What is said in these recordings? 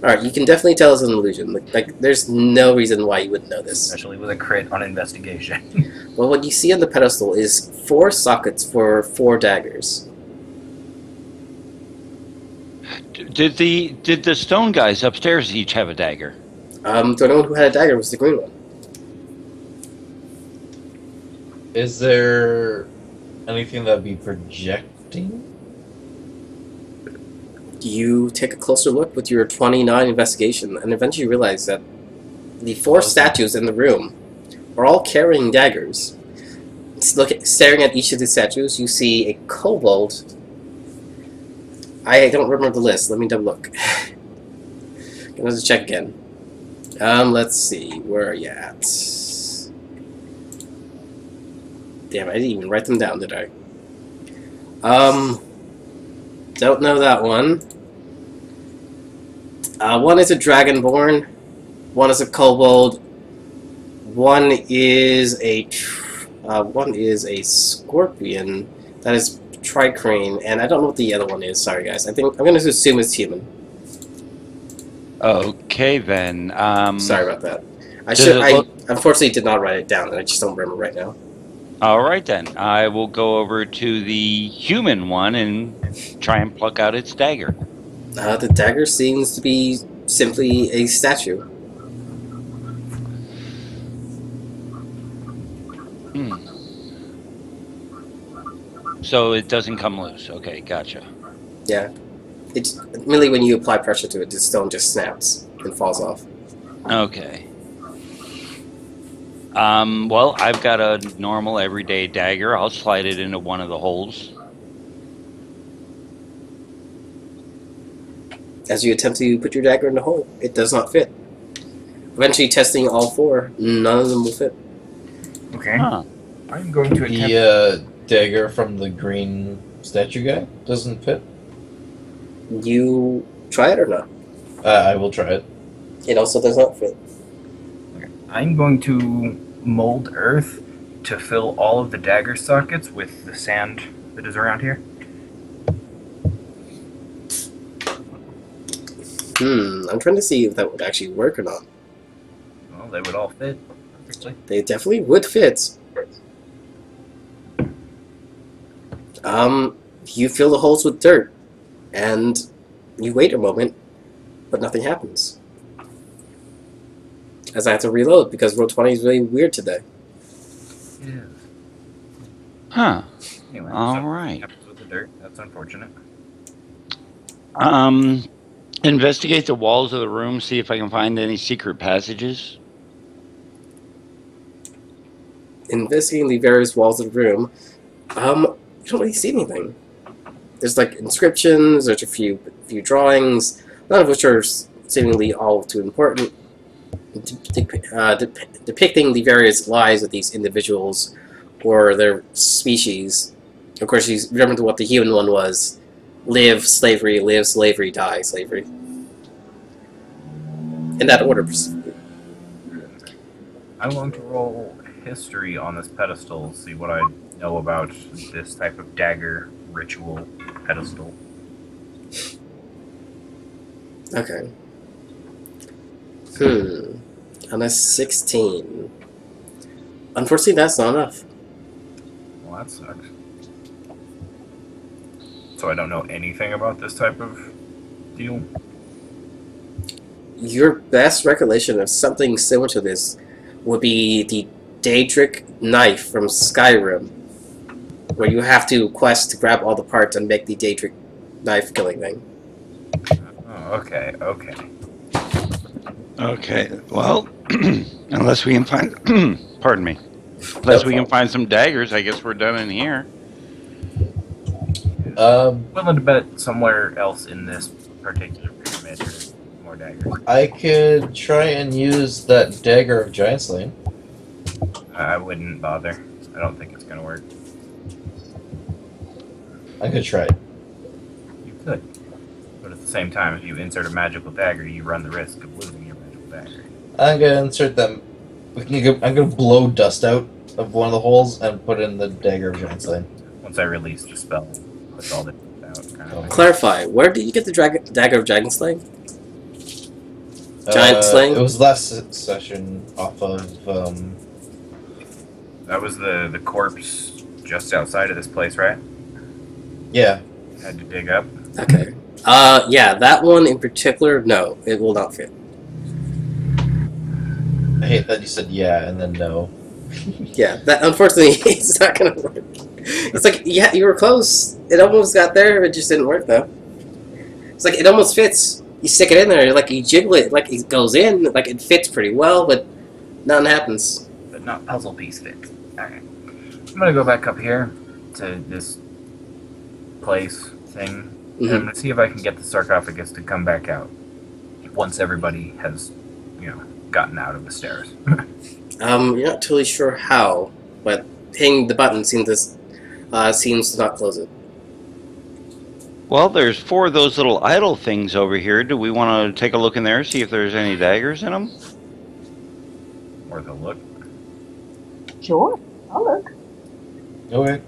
Alright, you can definitely tell it's an illusion. There's no reason why you wouldn't know this. Especially with a crit on investigation. Well, what you see on the pedestal is 4 sockets for 4 daggers. Did the stone guys upstairs each have a dagger? The only one who had a dagger was the green one. Is there anything that'd be projecting? You take a closer look with your 29 investigation, and eventually realize that the 4 statues in the room are all carrying daggers. Staring at each of the statues, you see a kobold. I don't remember the list. Let me double look. Gonna have to check again. Let's see. Where are you at? Damn, I didn't even write them down, did I? Don't know that one. One is a dragonborn. One is a kobold. One is a scorpion. That is tricrane, and I don't know what the other one is. Sorry, guys. I'm going to assume it's human. Okay, then. Sorry about that. I unfortunately did not write it down, and I just don't remember right now. All right, then. I will go over to the human one and try and pluck out its dagger. The dagger seems to be simply a statue. So it doesn't come loose. Okay, gotcha. Yeah. It's merely when you apply pressure to it, the stone just snaps and falls off. Okay. Well, I've got a normal everyday dagger. I'll slide it into one of the holes. As you attempt to put your dagger in the hole, it does not fit. Eventually testing all 4, none of them will fit. Okay. Huh. I'm going to attempt... The dagger from the green statue guy doesn't fit? You try it or not? I will try it. It also does not fit. Okay. I'm going to mold earth to fill all of the dagger sockets with the sand that is around here. I'm trying to see if that would actually work or not. Well, they would all fit perfectly. They definitely would fit. You fill the holes with dirt, and you wait a moment, but nothing happens. As I have to reload, because roll 20 is really weird today. Yeah. Huh. Anyway, All right. happens with the dirt. That's unfortunate. Investigate the walls of the room, see if I can find any secret passages. Investigating the various walls of the room, you don't really see anything. There's like inscriptions, there's a few drawings, none of which are seemingly all too important, depicting the various lives of these individuals or their species. Of course, you remember what the human one was. Live slavery, die slavery. In that order. I'm going to roll history on this pedestal, see what I know about this type of dagger ritual pedestal. Okay. On a 16. Unfortunately, that's not enough. Well, that sucks. So I don't know anything about this type of deal? Your best recollection of something similar to this would be the Daedric knife from Skyrim, where you have to quest to grab all the parts and make the Daedric knife killing thing. Oh, okay. Okay, well, unless we can find... pardon me. Unless we can find some daggers, I guess we're done in here. Willing to bet somewhere else in this particular pyramid there's more daggers. I could try and use that dagger of giant slaying. I wouldn't bother. I don't think it's gonna work. I could try it. You could. But at the same time, if you insert a magical dagger, you run the risk of losing your magical dagger. I'm gonna insert them. I'm gonna blow dust out of one of the holes and put in the dagger of giant slaying. Once I release the spell, puts all the out. Kind of thing. Clarify, where did you get the dagger of dragon slaying? Giant sling? It was last session off of. That was the corpse just outside of this place, right? Yeah. Had to dig up. Okay. Yeah, that one in particular, no, it will not fit. I hate that you said yeah and then no. Yeah, that unfortunately it's not gonna work. It's like, yeah, you were close. It almost got there, it just didn't work though. It's like it almost fits. You stick it in there, like you jiggle it, like it goes in, like it fits pretty well, but nothing happens. But not puzzle piece fits. Alright. I'm gonna go back up here to this place thing. And I'm gonna see if I can get the sarcophagus to come back out. Once everybody has, gotten out of the stairs. You're not totally sure how, but hitting the button seems to not close it. Well, there's 4 of those little idle things over here. Do we want to take a look in there, see if there's any daggers in them? Worth a look. Sure, I'll look. Okay.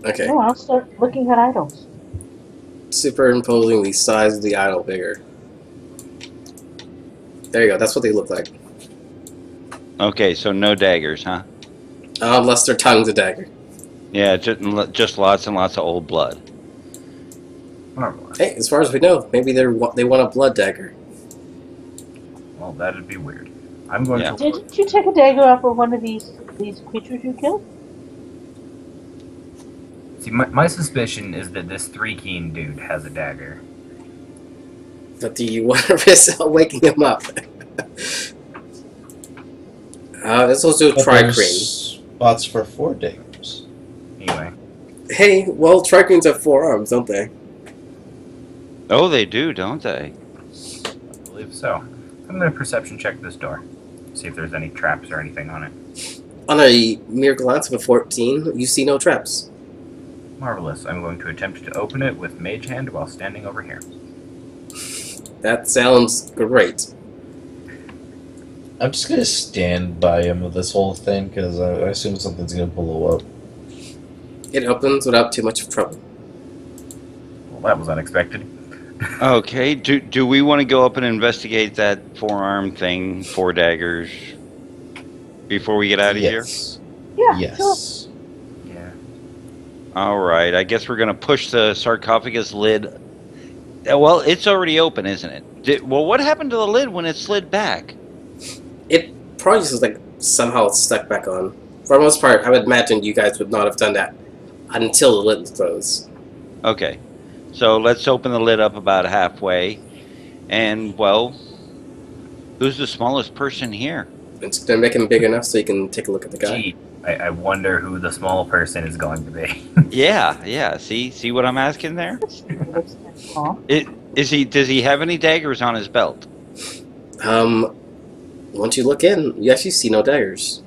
Okay. No, I'll start looking at idols. Superimposing the size of the idol bigger. There you go, that's what they look like. Okay, so no daggers, huh? Unless their tongue's a dagger. Yeah, just lots and lots of old blood. Marvelous. Hey, as far as we know, maybe they want a blood dagger. Well, that'd be weird. I'm going to. Didn't you take a dagger off of one of these creatures you killed? See, my suspicion is that this 3-keen dude has a dagger. But do you want to risk waking him up? Let's also do Tri-Crane. Spots for 4 daggers. Anyway. Hey, well, Tri-Cranes have 4 arms, don't they? Oh, they do, don't they? I believe so. I'm going to perception check this door. See if there's any traps or anything on it. On a mere glance of a 14, you see no traps. Marvelous. I'm going to attempt to open it with Mage Hand while standing over here. That sounds great. I'm just gonna stand by him with this whole thing because I assume something's gonna blow up. It opens without too much trouble. Well, that was unexpected. Okay, do we want to go up and investigate that 4-arm thing, 4 daggers, before we get out of here? Yeah, Yes. sure. Yeah. Alright, I guess we're going to push the sarcophagus lid. Well, it's already open, isn't it? Well, what happened to the lid when it slid back? It probably just like somehow stuck back on. For the most part, I would imagine you guys would not have done that until the lid was closed. Okay, so let's open the lid up about halfway. And, well, who's the smallest person here? It's going to make him big enough so you can take a look at the guy. Gee, I wonder who the small person is going to be. Yeah, see what I'm asking there? Looks kind of small. Does he have any daggers on his belt? Once you look in, you actually see no daggers.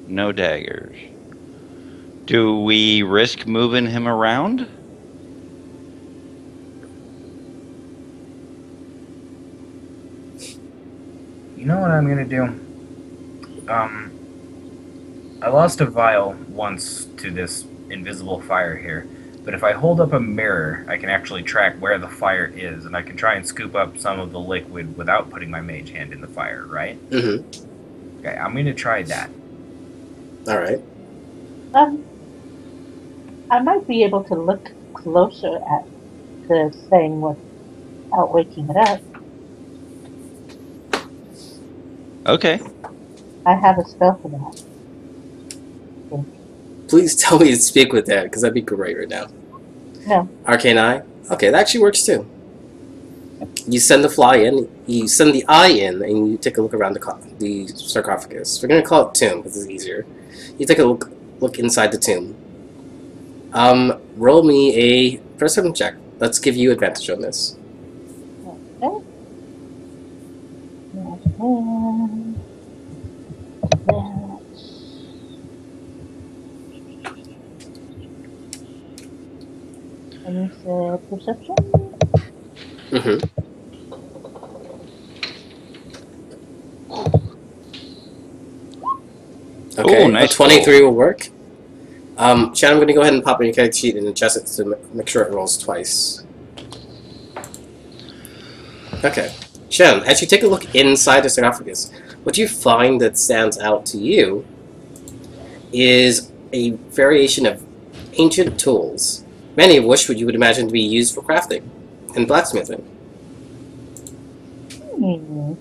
No daggers. Do we risk moving him around? You know what I'm gonna do? I lost a vial once to this invisible fire here, but if I hold up a mirror, I can actually track where the fire is, and I can try and scoop up some of the liquid without putting my mage hand in the fire, right? Mm-hmm. Okay, I'm gonna try that. Alright. I might be able to look closer at the thing without waking it up. Okay. I have a spell for that. Please tell me to speak with that, because that'd be great right now. No. Arcane Eye? Okay, that actually works too. You send the fly in, you send the eye in, and you take a look around the sarcophagus. We're going to call it tomb, because it's easier. You take a look inside the tomb. Roll me a perception check. Let's give you advantage on this. Okay. And you said perception? Mm-hmm. Okay, Ooh, nice a 23 will work. Chad, I'm going to go ahead and pop in your character sheet and adjust it to make sure it rolls twice. Okay. Shen, as you take a look inside the sarcophagus, what you find that stands out to you is a variation of ancient tools, many of which you would imagine to be used for crafting and blacksmithing. Hmm.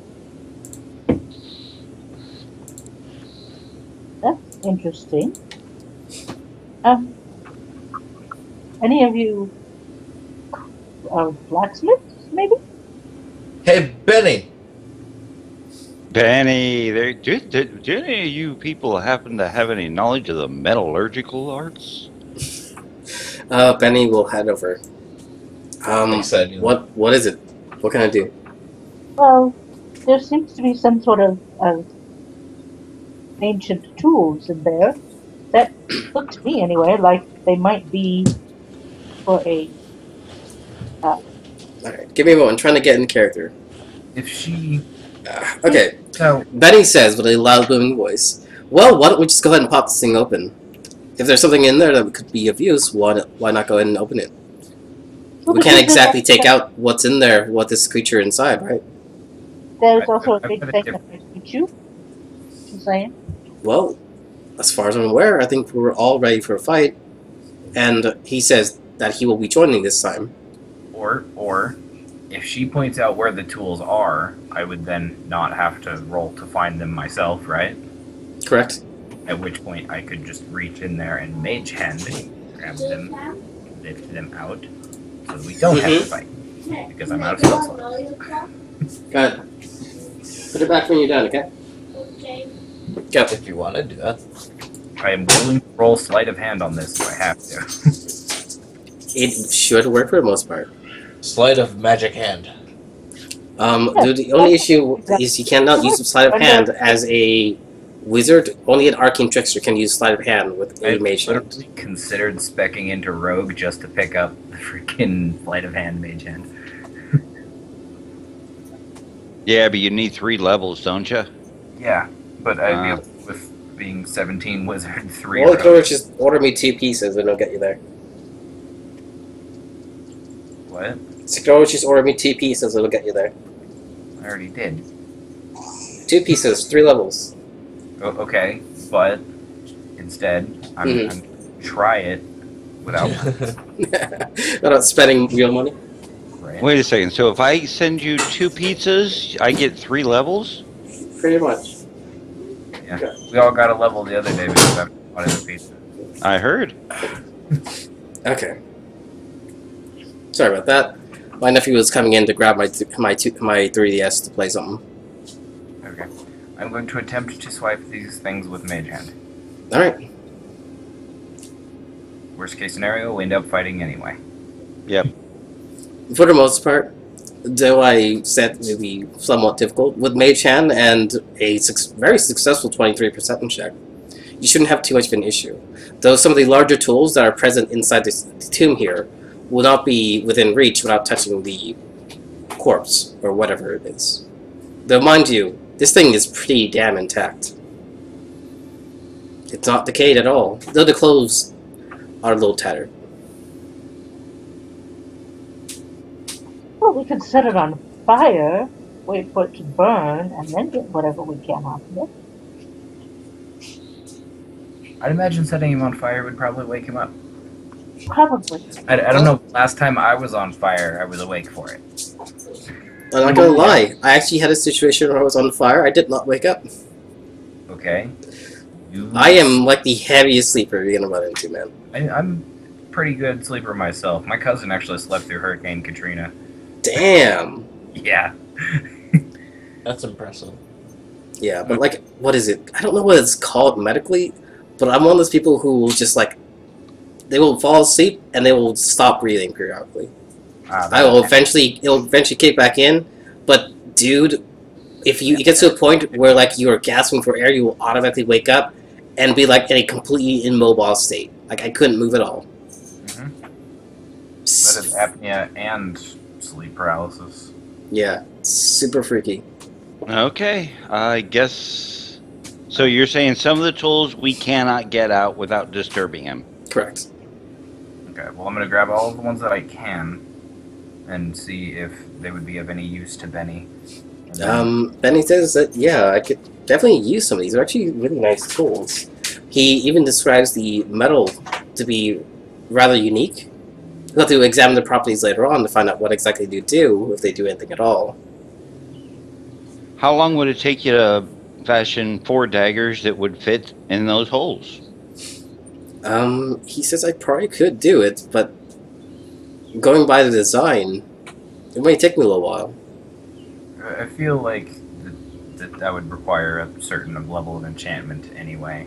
That's interesting. Any of you are blacksmiths, maybe? Hey, Benny! Benny, do any of you people happen to have any knowledge of the metallurgical arts? Benny will head over. Exciting. What is it? What can I do? Well, there seems to be some sort of ancient tools in there that look to me anyway like they might be for a Alright, give me a moment. I'm trying to get in character. If she... Okay. So, Benny says with a loud booming voice, well, why don't we just go ahead and pop this thing open? If there's something in there that could be of use, why not go ahead and open it? We can't exactly take out what's in there, what this creature inside, right? there's also a I big bet thing if- that might shoot you. Just saying. Well, as far as I'm aware, I think we're all ready for a fight. And he says that he will be joining this time. Or, if she points out where the tools are, I would then not have to roll to find them myself, right? Correct? At which point I could just reach in there and mage hand, grab them, lift them out, so that we don't have to fight. Because I'm out of spell slots. Go ahead. Put it back when you're done, okay? Go. If you want to do that. I am willing to roll sleight of hand on this if I have to. It should work for the most part. Sleight of magic hand. The only issue is you cannot use sleight of hand as a wizard. Only an arcane trickster can use sleight of hand with a I mage hand. literally considered specking into rogue just to pick up the freaking sleight of hand mage hand. Yeah, but you need 3 levels, don't you? Yeah, but I'd be able with being 17 wizard 3 Well, rogue. you just order me 2 pieces and it'll get you there. What? So just order me 2 pieces, it'll get you there. I already did. 2 pieces, 3 levels. Okay, but instead, I'm gonna try it without Without spending real money. right? Wait a second. So if I send you 2 pizzas, I get 3 levels? Pretty much. Yeah, we all got a level the other day because I wanted a pizza. I heard. Okay. Sorry about that. My nephew was coming in to grab my 3DS to play something. Okay, I'm going to attempt to swipe these things with mage hand. Alright. Worst case scenario, we end up fighting anyway. Yep. For the most part, though I said maybe somewhat difficult, with Mage Hand and a very successful 23% check, you shouldn't have too much of an issue. Though some of the larger tools that are present inside this tomb here will not be within reach without touching the corpse, or whatever it is. Though mind you, this thing is pretty damn intact. It's not decayed at all, though the clothes are a little tattered. Well, we could set it on fire, wait for it to burn, and then get whatever we can off of it. I'd imagine setting him on fire would probably wake him up. Probably. I don't know. Last time I was on fire, I was awake for it. I'm not gonna lie, I actually had a situation where I was on fire, I did not wake up. Okay. I am like the heaviest sleeper you're gonna run into, man. I'm pretty good sleeper myself. My cousin actually slept through Hurricane Katrina. Damn. Yeah. That's impressive. Yeah, but like, what is it? I don't know what it's called medically, but I'm one of those people who will just like, they will fall asleep and they will stop breathing periodically. It'll eventually kick back in, but dude, if you get to a point where like you are gasping for air, you will automatically wake up and be like in a completely immobile state. Like I couldn't move at all. That is apnea and sleep paralysis. Yeah, super freaky. Okay, I guess... So you're saying some of the tools we cannot get out without disturbing him? Correct. Okay, well I'm gonna grab all of the ones that I can, and see if they would be of any use to Benny. Benny says that, yeah, I could definitely use some of these. They're actually really nice tools. He even describes the metal to be rather unique. We'll have to examine the properties later on to find out what exactly they do, if they do anything at all. How long would it take you to fashion 4 daggers that would fit in those holes? He says I probably could do it, but going by the design, it might take me a little while. I feel like that would require a certain level of enchantment anyway.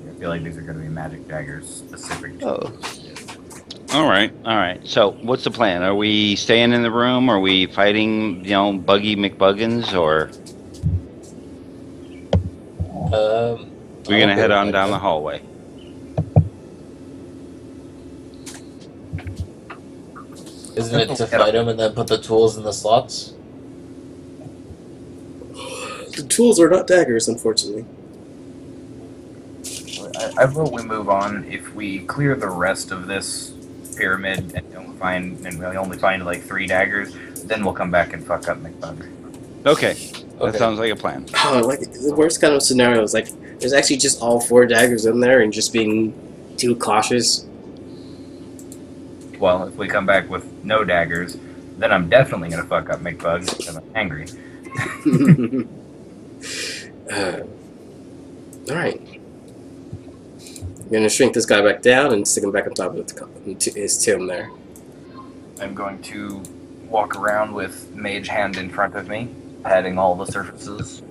I feel like these are going to be magic daggers specific to Alright. So, what's the plan? Are we staying in the room? Are we fighting, Buggy McBuggins? Or we're going to head on down the hallway? Isn't it to fight him and then put the tools in the slots? The tools are not daggers, unfortunately. I vote we move on. If we clear the rest of this pyramid and we only find like 3 daggers, then we'll come back and fuck up McBug. Okay. That sounds like a plan. Oh, like the worst kind of scenario is like there's actually just all 4 daggers in there and just being too cautious. Well, if we come back with no daggers, then I'm definitely gonna fuck up McBug because I'm angry. Alright. I'm gonna shrink this guy back down and stick him back on top of his tomb there. I'm going to walk around with Mage Hand in front of me, patting all the surfaces,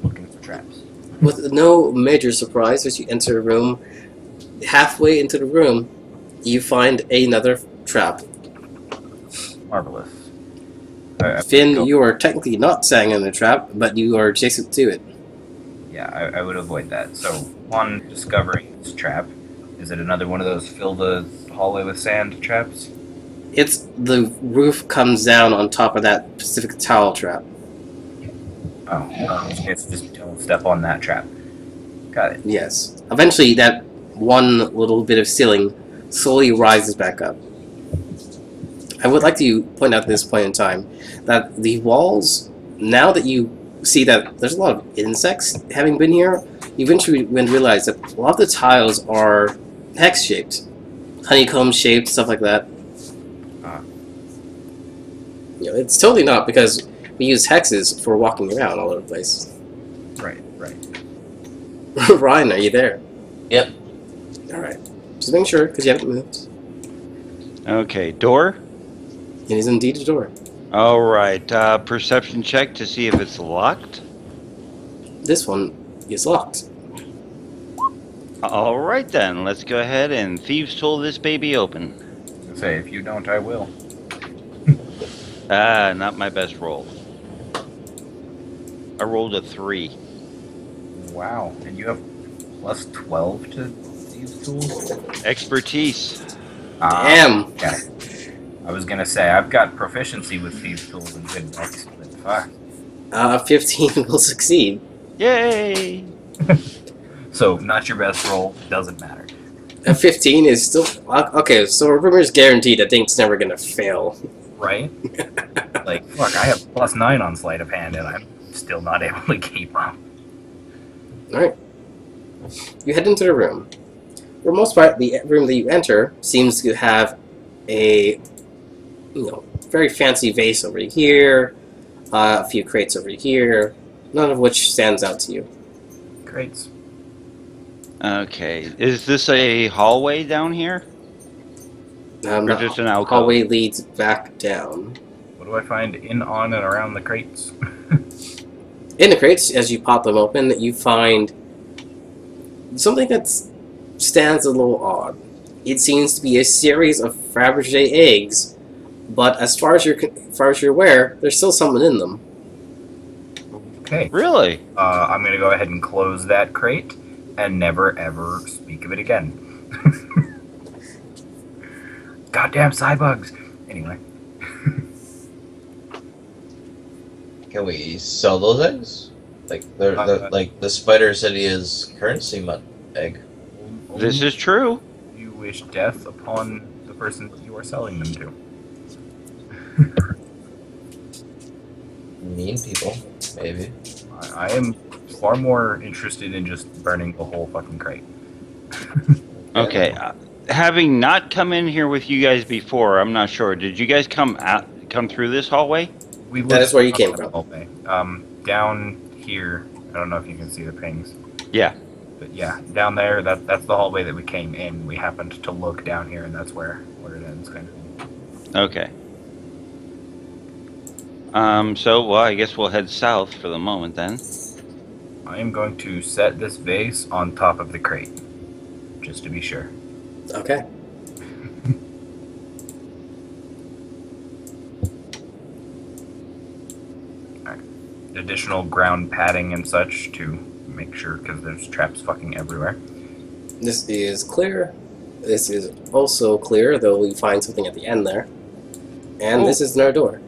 looking for traps. With no major surprise, as you enter the room, halfway into the room, you find another trap. Marvelous. Finn, you are technically not standing in the trap, but you are adjacent to it. Yeah, I would avoid that. So, upon discovering this trap, is it another one of those fill the hallway with sand traps? It's the roof comes down on top of that specific towel trap. Oh, in which case just don't step on that trap. Got it. Yes. Eventually, that one little bit of ceiling slowly rises back up. I would like to point out at this point in time that the walls, now that you see that there's a lot of insects having been here, you eventually realize that a lot of the tiles are hex-shaped. Honeycomb-shaped, stuff like that. It's totally not, because we use hexes for walking around all over the place. Right. Ryan, are you there? Yep. Alright. Just making sure, because you haven't moved. Okay, door? It is indeed a door. Alright, perception check to see if it's locked. This one is locked. Alright then, let's go ahead and Thieves Tool this baby open. Say, if you don't, I will. Not my best roll. I rolled a 3. Wow, and you have plus 12 to these tools? Expertise. Damn! Okay. I was gonna say, I've got proficiency with these tools and good dex, but fuck. 15 will succeed. Yay! So, not your best roll, doesn't matter. A 15 is still... Okay, so Rumor's guaranteed that thing's never gonna fail. Right? Like, fuck, I have plus 9 on sleight of hand, and I'm still not able to keep up. Alright. You head into the room. For the most part, the room that you enter seems to have a, very fancy vase over here, a few crates over here, none of which stands out to you. Crates. Okay, is this a hallway down here? Or The just an alcove? hallway leads back down. What do I find in, on, and around the crates? In the crates, as you pop them open, you find something that stands a little odd. It seems to be a series of Fabergé eggs, but as far as you're aware, there's still something in them. Okay. Really? I'm gonna go ahead and close that crate and never ever speak of it again. Goddamn cybugs! Anyway. Can we sell those eggs? Like they're like the spider said he is currency egg. This is true. You wish death upon the person you are selling them to. Mean people, maybe. I am far more interested in just burning the whole fucking crate. Okay. Having not come in here with you guys before, I'm not sure. Did you guys come through this hallway? That is where you came from. Hallway. Down here, I don't know if you can see the pings. Yeah. But yeah, down there, that's the hallway that we came in. We happened to look down here, and that's where it ends, kind of thing. Okay. So, well, I guess we'll head south for the moment then. I am going to set this vase on top of the crate, just to be sure. Okay. Additional ground padding and such to make sure, because there's traps fucking everywhere. This is clear. This is also clear, though we find something at the end there. And this is another door.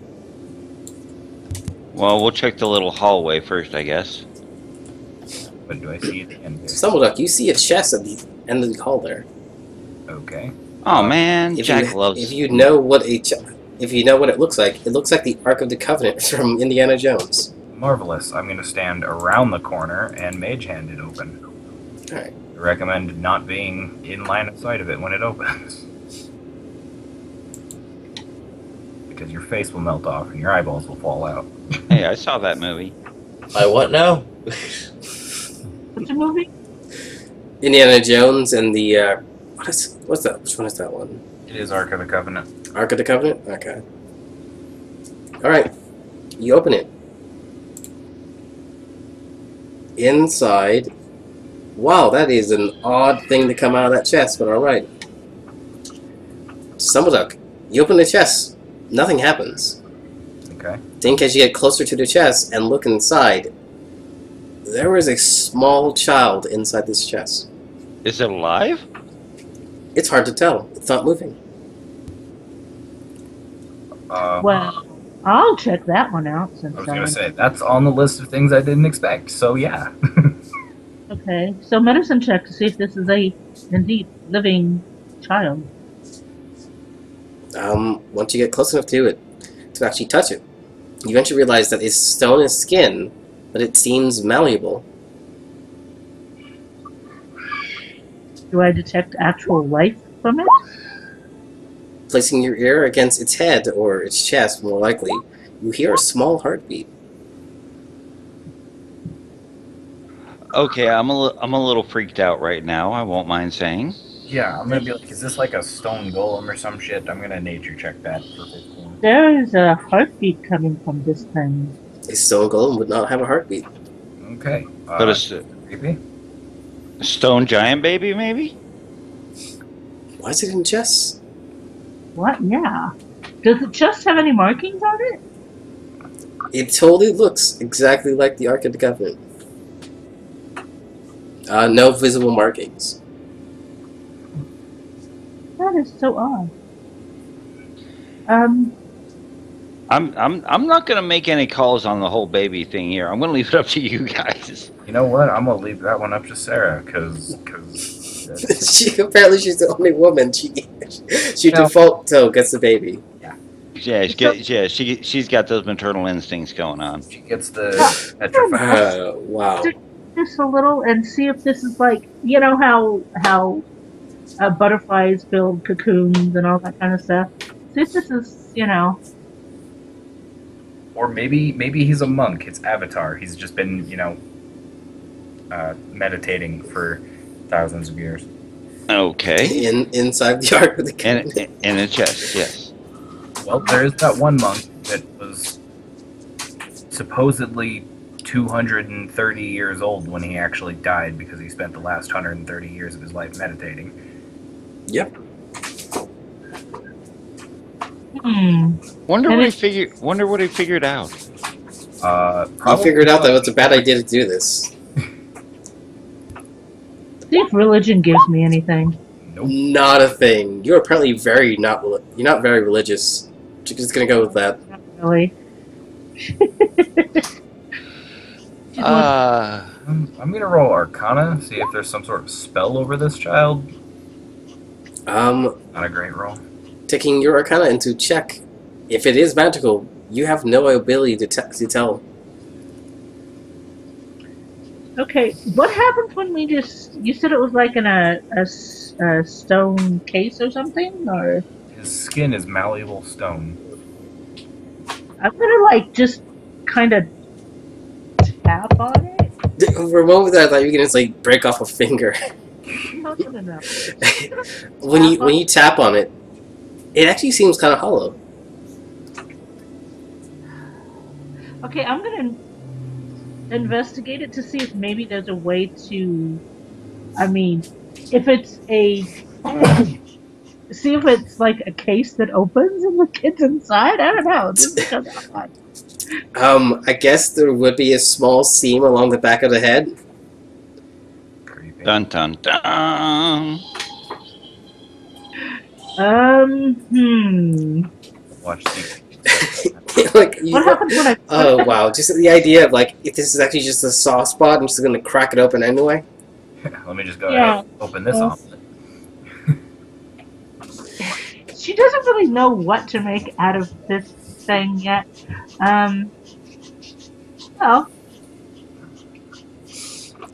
Well, we'll check the little hallway first, I guess. What do I see at the end here? Stumbleduck, you see a chest at the end of the hall there. Okay. Oh man, If Jack you, loves. If you know what it looks like the Ark of the Covenant from Indiana Jones. Marvelous. I'm going to stand around the corner and mage hand it open. Alright. I recommend not being in line of sight of it when it opens. Because your face will melt off and your eyeballs will fall out. Hey, I saw that movie. I what now? What's the movie? Indiana Jones and the what's that? Which one is that one? It is Ark of the Covenant. Ark of the Covenant? Okay. Alright. You open it. Inside. Wow, that is an odd thing to come out of that chest, but alright. Stumbleduck, you open the chest. Nothing happens. Okay. Think as you get closer to the chest and look inside, there is a small child inside this chest. Is it alive? It's hard to tell. It's not moving. Well, I'll check that one out since I was going to say, that's on the list of things I didn't expect, so yeah. Okay, so medicine check to see if this is a indeed living child. Once you get close enough to it, to actually touch it, you eventually realize that it's stone is skin, but it seems malleable. Do I detect actual life from it? Placing your ear against its head, or its chest, more likely, you hear a small heartbeat. Okay, I'm a little freaked out right now. I won't mind saying. Yeah, I'm going to be like, is this like a stone golem or some shit? I'm going to nature check that for 15. There is a heartbeat coming from this thing. A stone golem would not have a heartbeat. Okay. But a Creepy. stone giant baby, maybe? Why is it in chests? What? Yeah. Does it just have any markings on it? It totally looks exactly like the Ark of the Covenant. No visible markings. That is so odd. I'm not gonna make any calls on the whole baby thing here. I'm gonna leave it up to you guys. You know what? I'm going to leave that one up to Sarah, because Apparently she's the only woman. She default gets the baby. Yeah, she's got those maternal instincts going on. she gets the petrified. Wow. Just a little and see if this is like, you know how butterflies build cocoons and all that kind of stuff. See if this is, you know. Or maybe he's a monk. It's Avatar. He's just been, meditating for thousands of years. Okay. Inside the Ark of the Covenant. In a chest, yes. Well, there is that one monk that was supposedly 230 years old when he actually died because he spent the last 130 years of his life meditating. Yep. Wonder what he figured out. I figured out that it's a bad idea to do this. See if religion gives me anything. Nope. Not a thing. You're apparently you're not very religious. You're just gonna go with that. Not really. I'm gonna roll Arcana, see if there's some sort of spell over this child. Not a great roll. taking your Arcana into check. If it is magical, you have no ability to tell. Okay, what happens when we just... You said it was like in a stone case or something? Or His skin is malleable stone. I'm gonna, like, just kind of tap on it? For a moment there, I thought you were gonna just, like, break off a finger. No. when you tap on it, it actually seems kind of hollow. Okay, I'm gonna investigate it to see if maybe there's a way to... I mean, if it's a... see if it's like a case that opens and the kid's inside? I don't know. This is kind of odd. I guess there would be a small seam along the back of the head. Creepy. Dun dun dun. Watch the... Like, What happens when I... oh wow! Just the idea of like, if this is actually just a soft spot, I'm just gonna crack it open anyway. Let me just go ahead and open this off. She doesn't really know what to make out of this thing yet. Well,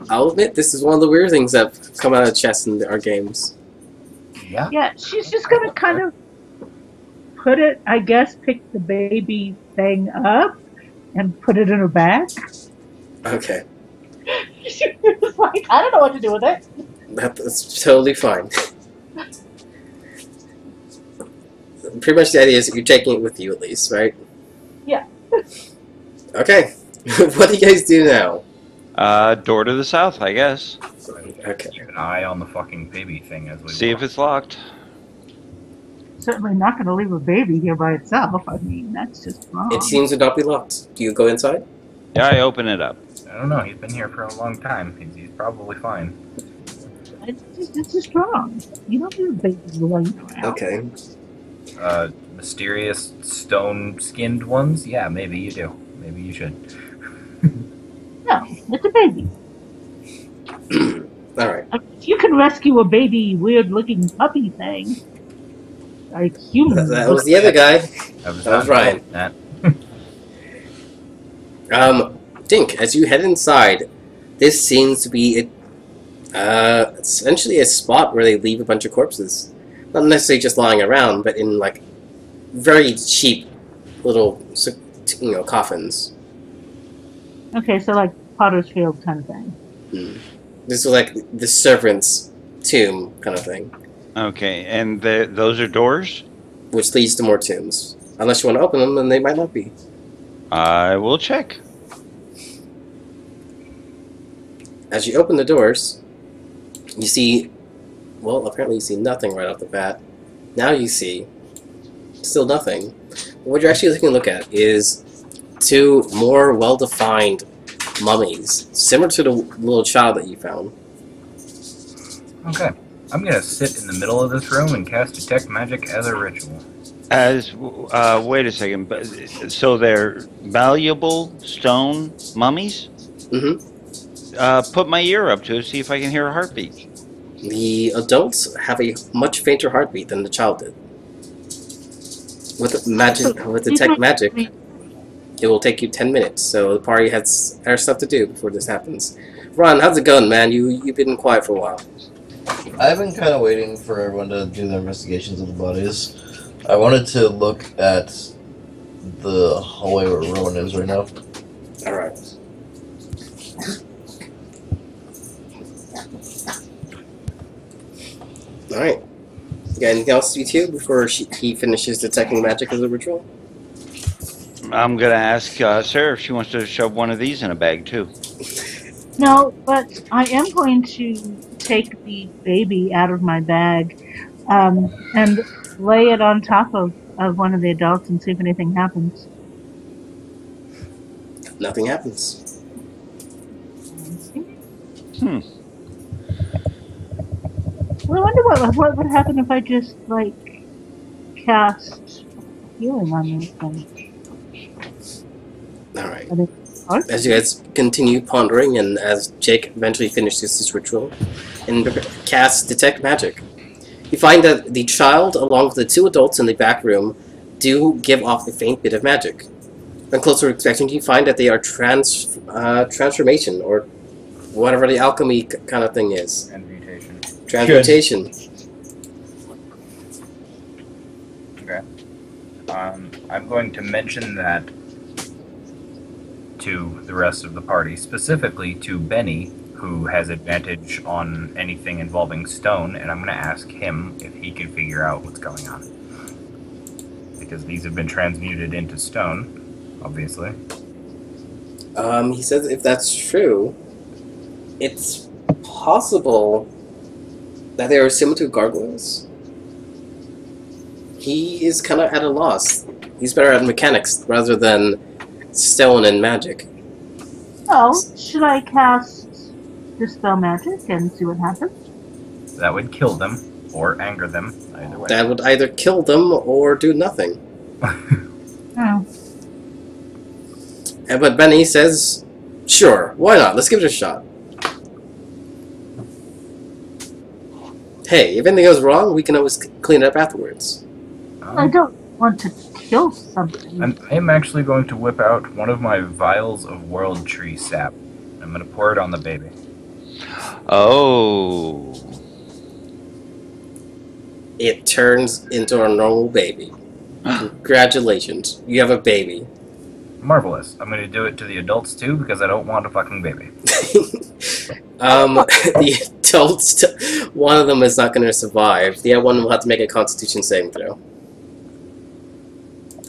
I'll admit this is one of the weird things that come out of chests in our games. Yeah. she's just gonna kind of put it, I guess, pick the baby thing up and put it in her bag. Okay, She was like, I don't know what to do with it. that's totally fine. Pretty much the idea is that you're taking it with you at least, right? Yeah. Okay. What do you guys do now? Door to the south, I guess. Okay. Keep an eye on the fucking baby thing as we See if it's locked. Certainly not going to leave a baby here by itself. I mean, that's just wrong. It seems to not be locked. Do you go inside? Yeah, I open it up. I don't know. He's been here for a long time. He's probably fine. It's just wrong. You don't leave a baby laying around. Okay. Mysterious stone-skinned ones? Yeah, maybe you do. Maybe you should. No, it's a baby. Alright. If you can rescue a baby, weird-looking puppy thing, like human. That was the other guy. That was Ryan. That. Dink, as you head inside, this seems to be essentially a spot where they leave a bunch of corpses. Not necessarily just lying around, but in like very cheap little, coffins. Okay, so like Potter's Field kind of thing. This is like the servant's tomb kind of thing, Okay, and those are doors? which leads to more tombs. Unless you want to open them, then they might not be. I will check. As you open the doors, you see, well, apparently you see nothing right off the bat. Now you see still nothing. What you're actually taking a look at is two more well-defined mummies, similar to the little child that you found. Okay. I'm gonna sit in the middle of this room and cast Detect Magic as a ritual. Wait a second. But so they're malleable stone mummies? Mm-hmm. Put my ear up to it, see if I can hear a heartbeat. The adults have a much fainter heartbeat than the child did. With Detect Magic, it will take you 10 minutes, so the party has our stuff to do before this happens. Ron, how's it going, man? You've been quiet for a while. I've been kind of waiting for everyone to do their investigations of the bodies. I wanted to look at the hallway where Rowan is right now. Alright. Alright. You got anything else to do before he finishes detecting magic as a ritual? I'm gonna ask Sarah if she wants to shove one of these in a bag too. No, but I am going to take the baby out of my bag and lay it on top of one of the adults and see if anything happens. Nothing happens. Well, I wonder what would happen if I just, like, cast healing on this thing. Alright. As you guys continue pondering, and as Jake eventually finishes his ritual, and casts Detect Magic, You find that the child, along with the two adults in the back room, do give off a faint bit of magic. On closer inspection, you find that they are transformation, or whatever the alchemy kind of thing is. Transmutation. Transmutation. Okay. I'm going to mention that to the rest of the party, specifically to Benny, who has advantage on anything involving stone, and I'm going to ask him if he can figure out what's going on. Because these have been transmuted into stone, obviously. He says if that's true, it's possible that they are similar to gargoyles. He is kind of at a loss. He's better at mechanics rather than stone and magic. Oh, should I cast Dispel Magic and see what happens? That would kill them, or anger them, either way. That would either kill them or do nothing. Oh. But Benny says, sure, why not? Let's give it a shot. Hey, if anything goes wrong, we can always clean it up afterwards. I don't want to kill something. I'm actually going to whip out one of my vials of World Tree sap. I'm going to pour it on the baby. Oh. It turns into a normal baby. Congratulations, you have a baby. Marvelous. I'm going to do it to the adults too, because I don't want a fucking baby. The adults, one of them is not going to survive. The other one will have to make a Constitution saving throw.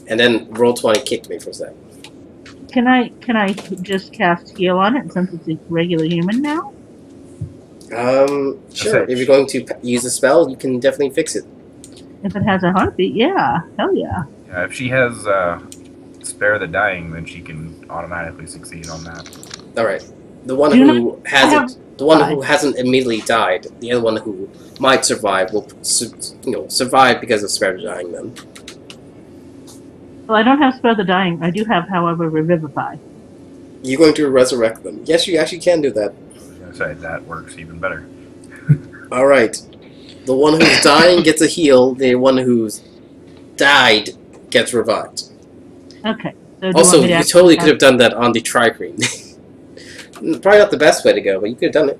And then roll 20 kicked me for a sec. Can I just cast heal on it since it's a regular human now? Sure. If you're going to use a spell, you can definitely fix it. If it has a heartbeat, yeah. Hell yeah. Yeah, if she has Spare the Dying, then she can automatically succeed on that. Alright. The one who hasn't, the one who hasn't immediately died, the other one who might survive will, survive because of Spare the Dying then. Well, I don't have Spare the Dying. I do have, however, Revivify. You're going to resurrect them. Yes, you actually can do that. I was going to say, that works even better. Alright. The one who's dying gets a heal, the one who's died gets revived. Okay. So Also, you totally could have done that on the Tri-Cream. Probably not the best way to go, but you could have done it.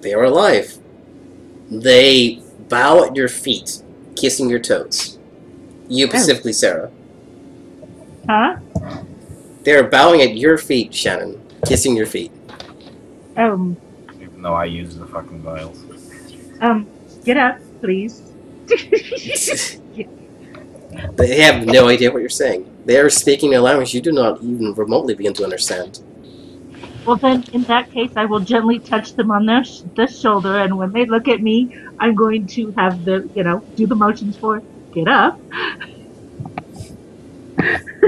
They are alive. They bow at your feet, kissing your toes. You specifically, Sarah. Huh? They're bowing at your feet, Shannon, kissing your feet. Even though I use the fucking vials. Get up, please. They have no idea what you're saying. They are speaking a language you do not even remotely begin to understand. Well, then, in that case, I will gently touch them on the shoulder, and when they look at me, I'm going to have the, do the motions for get up.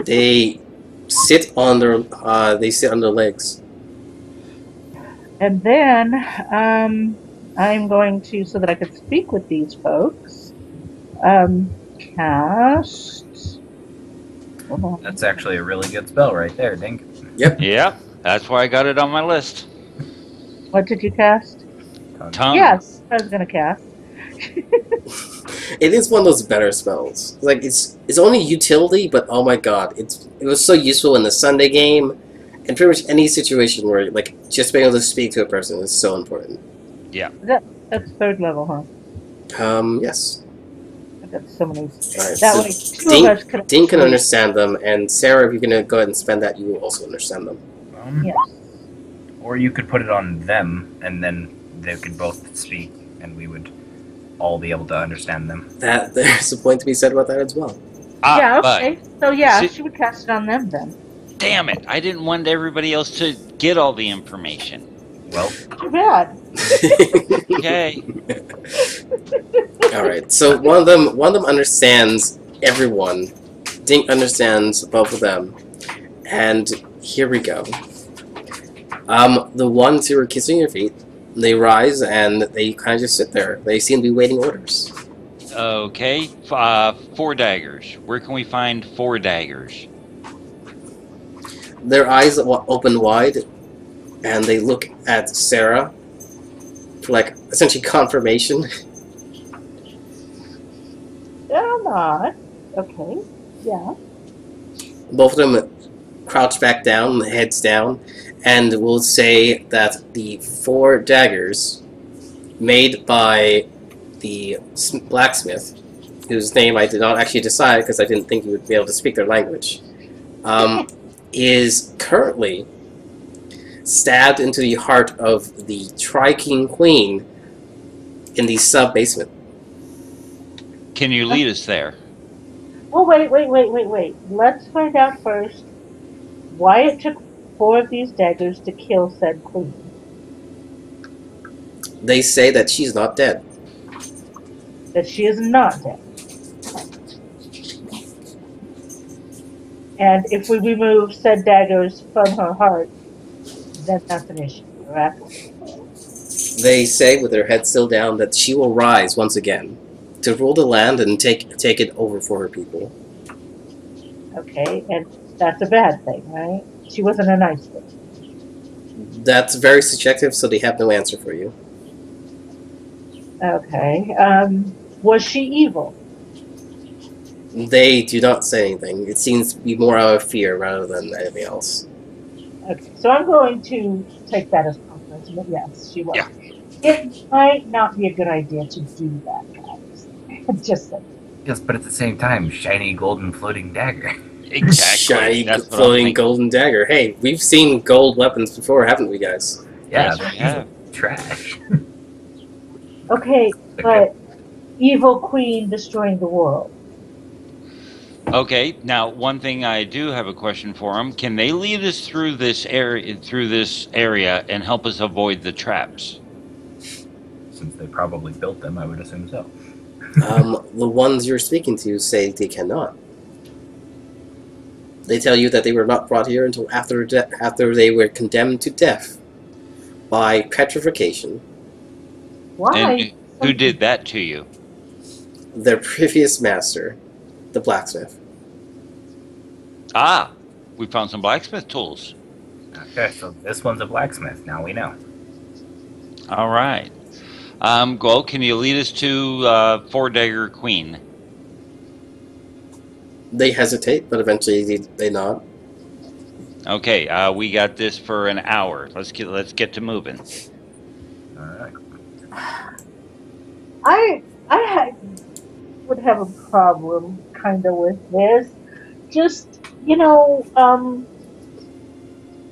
They sit on their legs. And then, I'm going to, so that I could speak with these folks, cast... That's actually a really good spell right there, Dink. Yep. Yep. That's why I got it on my list. What did you cast? Tongue. Yes, I was going to cast. It is one of those better spells. Like it's only utility, but oh my god, it was so useful in the Sunday game, and pretty much any situation where just being able to speak to a person is so important. Yeah. That's third level, huh? Yes. I've got so many. Alright, That so way, two of us could Dean can understand them, and Sarah, if you're gonna go ahead and spend that, you will also understand them. Yes. Or you could put it on them, and then they could both speak, and we would all be able to understand them. There's a point to be said about that as well. Yeah, okay. So yeah, See- she would cast it on them then. Damn it! I didn't want everybody else to get all the information. Well, Too bad. Okay. All right. So one of them understands everyone. Dink understands both of them, and here we go. The ones who are kissing your feet, they rise and they kind of just sit there. They seem to be waiting orders. Okay. 4 daggers. Where can we find 4 daggers? Their eyes open wide, and they look at Sarah for like essentially confirmation. I'm not. Okay. Yeah. Both of them crouch back down, heads down, and will say that the 4 daggers made by the blacksmith, whose name I did not actually decide because I didn't think you would be able to speak their language, is currently stabbed into the heart of the Tri-King Queen in the sub-basement. Can you lead us there? Well, wait. Let's find out first why it took 4 of these daggers to kill said queen. They say that she's not dead. That she is not dead. And if we remove said daggers from her heart, then that's an issue, correct? They say, with their head still down, that she will rise once again to rule the land and take it over for her people. Okay, and that's a bad thing, right? She wasn't a nice thing. That's very subjective, so they have no answer for you. Okay, was she evil? They do not say anything. It seems to be more out of fear rather than anything else. Okay, so I'm going to take that as confidence, but yes, she was. Yeah. It might not be a good idea to do that, guys. Just saying. Yes, but at the same time, shiny golden floating dagger. Exactly. Shiny, That's what I'm floating thinking. golden dagger. Hey, we've seen gold weapons before, haven't we, guys? Yeah, Yes, we that's have. trash. Okay, but evil queen destroying the world. Okay, now one thing I do have a question for them. Can they lead us through this area and help us avoid the traps? Since they probably built them, I would assume so. The ones you're speaking to say they cannot. They tell you that they were not brought here until after they were condemned to death by petrification. Why? And who did that to you? Their previous master, the blacksmith. Ah, we found some blacksmith tools. Okay, so this one's a blacksmith. Now we know. All right. Go. Can you lead us to 4 Dagger Queen? They hesitate, but eventually they nod. Okay, we got this for an hour. Let's get to moving. All right. I would have a problem kind of with this. Just,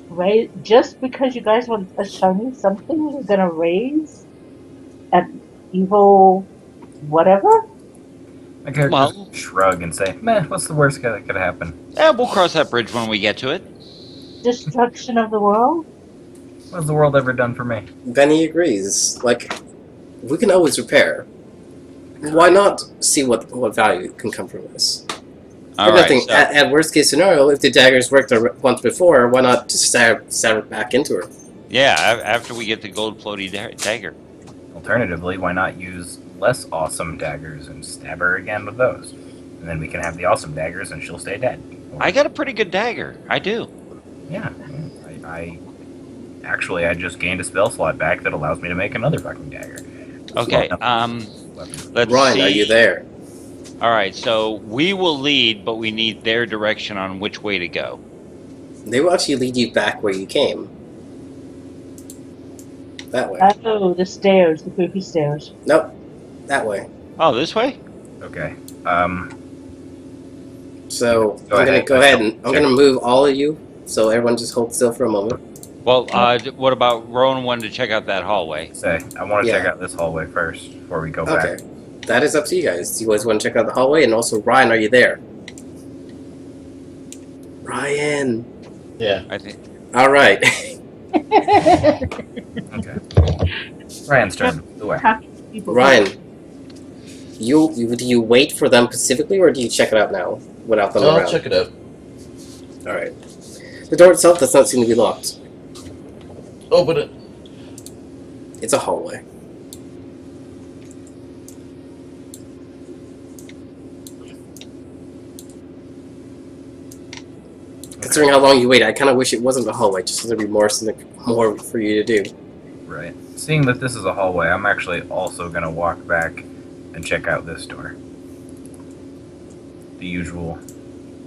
right? Just because you guys want a shiny something, you're gonna raise an evil whatever? My character Well- shrug and say, "Meh, what's the worst that could happen? Yeah, we'll cross that bridge when we get to it. Destruction of the world? What's the world ever done for me?" Benny agrees. Like, we can always repair. Why not see what value can come from this? All If right. nothing, So, at worst case scenario, if the daggers worked once before, why not just stab it back into her? yeah, after we get the gold floaty dagger. Alternatively, why not use less awesome daggers and stab her again with those? And then we can have the awesome daggers and she'll stay dead. Or- I got a pretty good dagger. I do. Yeah. I just gained a spell slot back that allows me to make another fucking dagger. Okay. Let's Ryan, see. are you there? All right. So we will lead, but we need their direction on which way to go. They will actually lead you back where you came. That way. Oh, the stairs, the creepy stairs. Nope. That way. Oh, this way? Okay. So Go I'm gonna ahead. go ahead and I'm Check. gonna move all of you. So everyone just hold still for a moment. Well, what about Rowan wanted to check out that hallway? I want to Yeah. check out this hallway first before we go back. Okay. That is up to you guys. Do you guys want to check out the hallway? And also, Ryan, are you there? Ryan. Yeah. I think. All right. Okay. Ryan's turn. The way. Ryan. Do you wait for them specifically, or do you check it out now without them I'll around? check it out. All right. The door itself does not seem to be locked. Open it. It's a hallway. Considering how long you wait, I kind of wish it wasn't a hallway, just so there'd be more for you to do. Right. seeing that this is a hallway, I'm actually also going to walk back and check out this door. The usual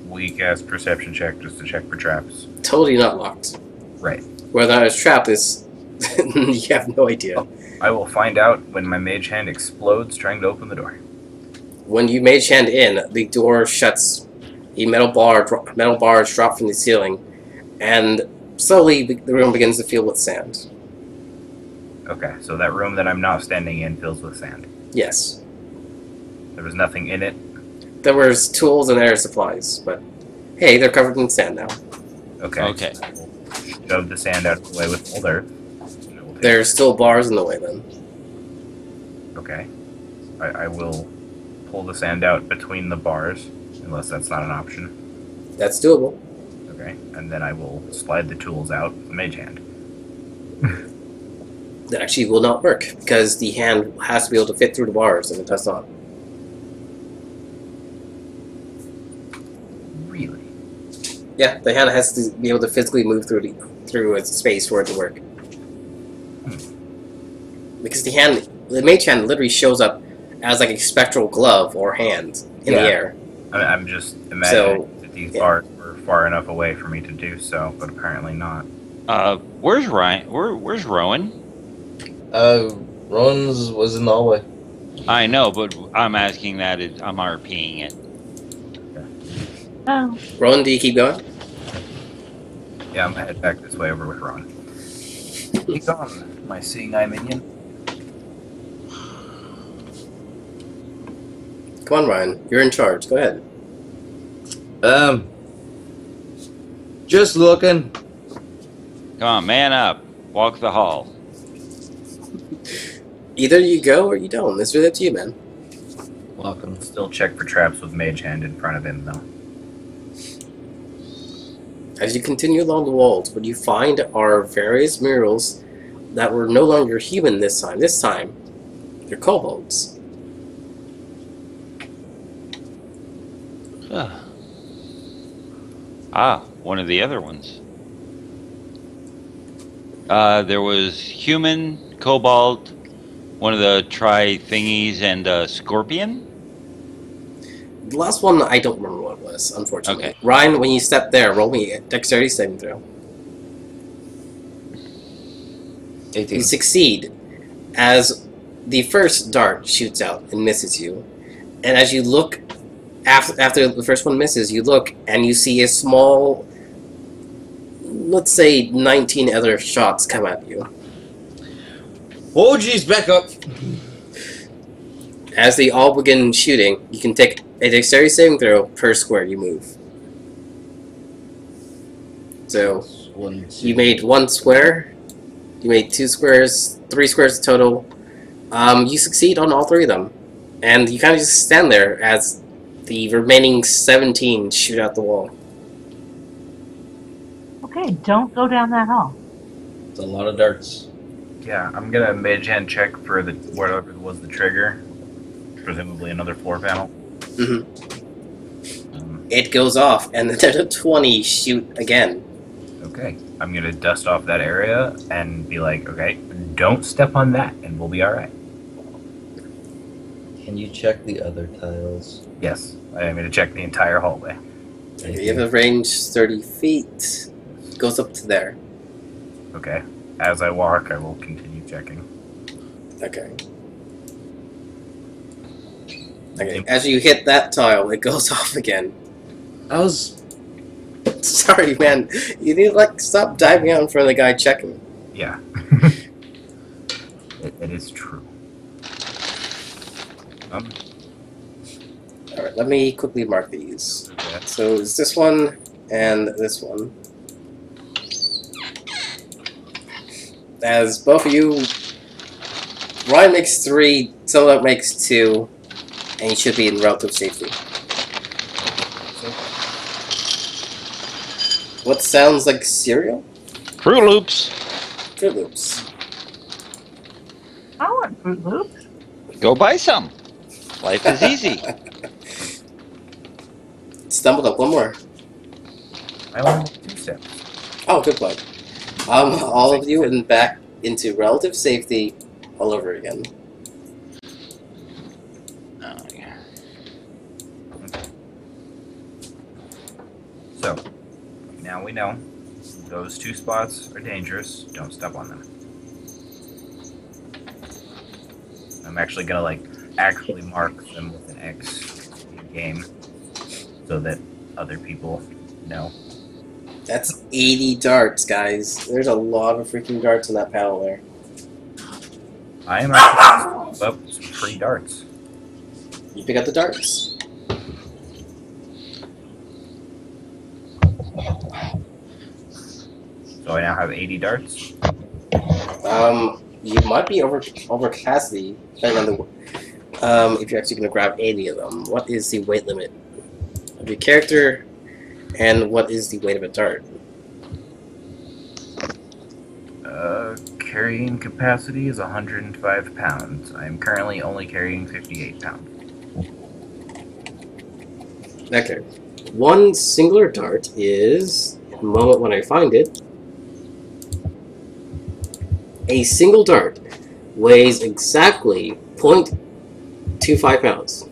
weak-ass perception check just to check for traps. Totally not locked. Right. Whether it's trapped is... you have no idea. I will find out when my mage hand explodes trying to open the door. When you mage hand in, the door shuts. A metal bars drop from the ceiling, and slowly the room begins to fill with sand. Okay, so that room that I'm not standing in fills with sand. Yes. There was nothing in it. There was tools and air supplies, but hey, they're covered in sand now. Okay. Okay. I will shove the sand out of the way with old earth. There's still bars in the way then. Okay. I will pull the sand out between the bars, unless that's not an option. That's doable. Okay. And then I will slide the tools out with the mage hand. That actually will not work, because the hand has to be able to fit through the bars, and it does not. Really? Yeah, the hand has to be able to physically move through its space for it to work. Because the mage hand literally shows up as like a spectral glove or hand in the air. I'm just imagining that these bars were far enough away for me to do so, but apparently not. Where's Ryan? Where's Rowan? Rowan's was in the hallway. I know, but I'm asking that. I'm RPing it. Oh. Rowan, do you keep going? Yeah, I'm gonna head back this way over with Ron. Keep on, my seeing eye minion. Come on, Ryan. You're in charge. Go ahead. Just looking. Come on, man up. Walk the hall. Either you go or you don't. It's really up to you, man. Walking. Still check for traps with mage hand in front of him, though. As you continue along the walls, what you find are various murals that were no longer human this time. This time, they're kobolds. One of the other ones. There was human, kobold, one of the tri-thingies, and scorpion. The last one, I don't remember what it was, unfortunately. Okay. Ryan, when you step there, roll me a dexterity saving throw. 18. You succeed as the first dart shoots out and misses you. And as you look, after the first one misses, you look and you see a small, let's say 19 other shots come at you. Oh jeez, back up! As they all begin shooting, you can take a dexterity saving throw per square you move. So, 1, 2. you made 1 square, you made 2 squares, 3 squares total. You succeed on all 3 of them. And you kind of just stand there as the remaining 17 shoot out the wall. Okay, don't go down that hall. It's a lot of darts. Yeah, I'm gonna mage hand check for the whatever was the trigger. Presumably another floor panel. Mm-hmm. It goes off, and the 20 shoot again. Okay, I'm gonna dust off that area and be like, okay, don't step on that, and we'll be all right. Can you check the other tiles? Yes, I'm gonna check the entire hallway. You have a range 30 feet. It goes up to there. Okay, as I walk, I will continue checking. Okay. Okay, as you hit that tile, it goes off again. I was... Sorry, man. You need to, like, stop diving out in front of the guy checking. Yeah, it is true. Alright, let me quickly mark these. Okay. So it's this one and this one. As both of you, Ryan makes 3, Solo makes 2, and you should be in relative safety. What sounds like cereal? Fruit Loops. Fruit Loops. I want Fruit Loops. Go buy some. Life is easy. Stumbled up one more. I only have 2 steps. Oh, good plug. All of you in back into relative safety all over again. Oh, yeah. So, now we know those 2 spots are dangerous. Don't step on them. I'm actually gonna like actually mark them with an X in game so that other people know. That's 80 darts, guys. There's a lot of freaking darts in that panel there. I am actually up some free darts. You pick up the darts. So I now have 80 darts. You might be over capacity, depending on the if you're actually going to grab 80 of them. What is the weight limit of your character, and what is the weight of a dart? Carrying capacity is 105 pounds. I am currently only carrying 58 pounds. Okay. One singular dart is, in a moment when I find it, a single dart weighs exactly 0.25 pounds.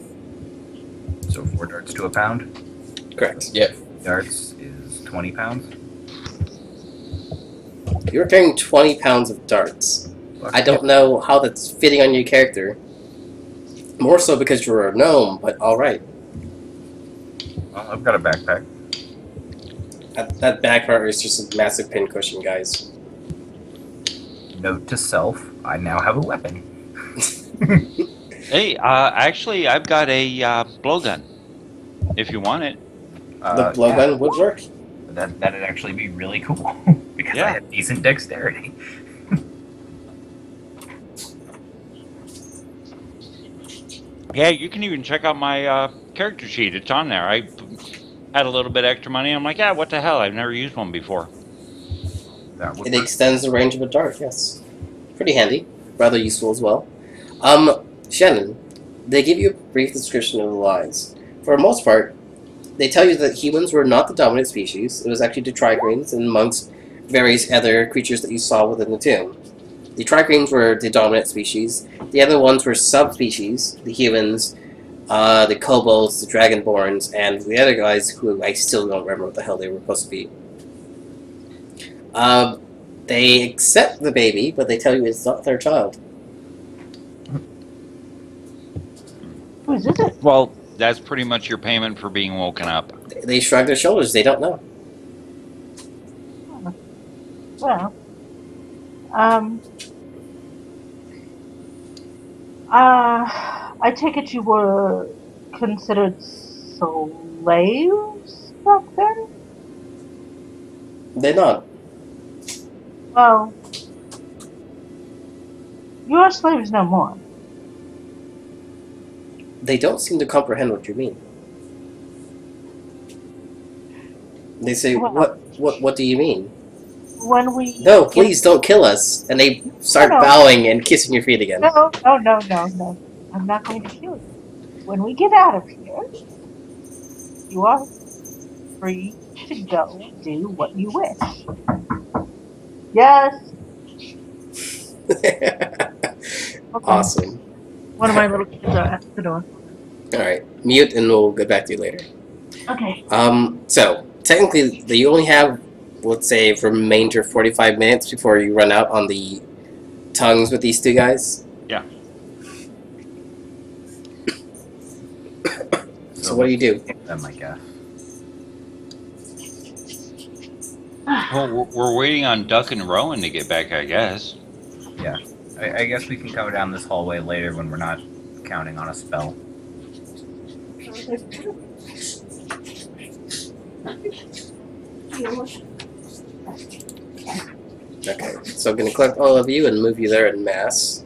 So 4 darts to a pound. Correct. Yep. Darts is 20 pounds. You're carrying 20 pounds of darts. I don't know how that's fitting on your character. More so because you're a gnome, but alright. Well, I've got a backpack. That back part is just a massive pincushion, guys. Note to self, I now have a weapon. Hey, actually, I've got a blowgun. If you want it. The blowgun would work. That'd actually be really cool. Because Yeah. I have decent dexterity. Yeah, you can even check out my character sheet. It's on there. I had a little bit extra money. I'm like, yeah, what the hell? I've never used one before. That would It work. extends the range of a dart, yes. Pretty handy. Rather useful as well. Shannon, they give you a brief description of the lies. For the most part, they tell you that humans were not the dominant species. It was actually the trigreens and amongst various other creatures that you saw within the tomb. The trigreens were the dominant species. The other ones were subspecies, the humans, the kobolds, the dragonborns, and the other guys who I still don't remember what the hell they were supposed to be. They accept the baby, but they tell you it's not their child. Whose is it? Well, that's pretty much your payment for being woken up. They shrug their shoulders. They don't know. Well, I take it you were considered slaves back then? They're not. Well, you are slaves no more. They don't seem to comprehend what you mean. They say, Well- what do you mean? When we No, please don't kill us. And they start No. bowing and kissing your feet again. No. I'm not going to kill you. When we get out of here, you are free to go do what you wish. Yes. Okay. Awesome. One of my little kids are at the door. Alright, mute and we'll get back to you later. Okay. So, technically, you only have, let's say, remainder 45 minutes before you run out on the tongues with these two guys. Yeah. So what do you do? Them, I guess. Well, we're waiting on Duck and Rowan to get back, I guess. Yeah. I guess we can go down this hallway later when we're not counting on a spell. Okay, so I'm going to collect all of you and move you there en masse,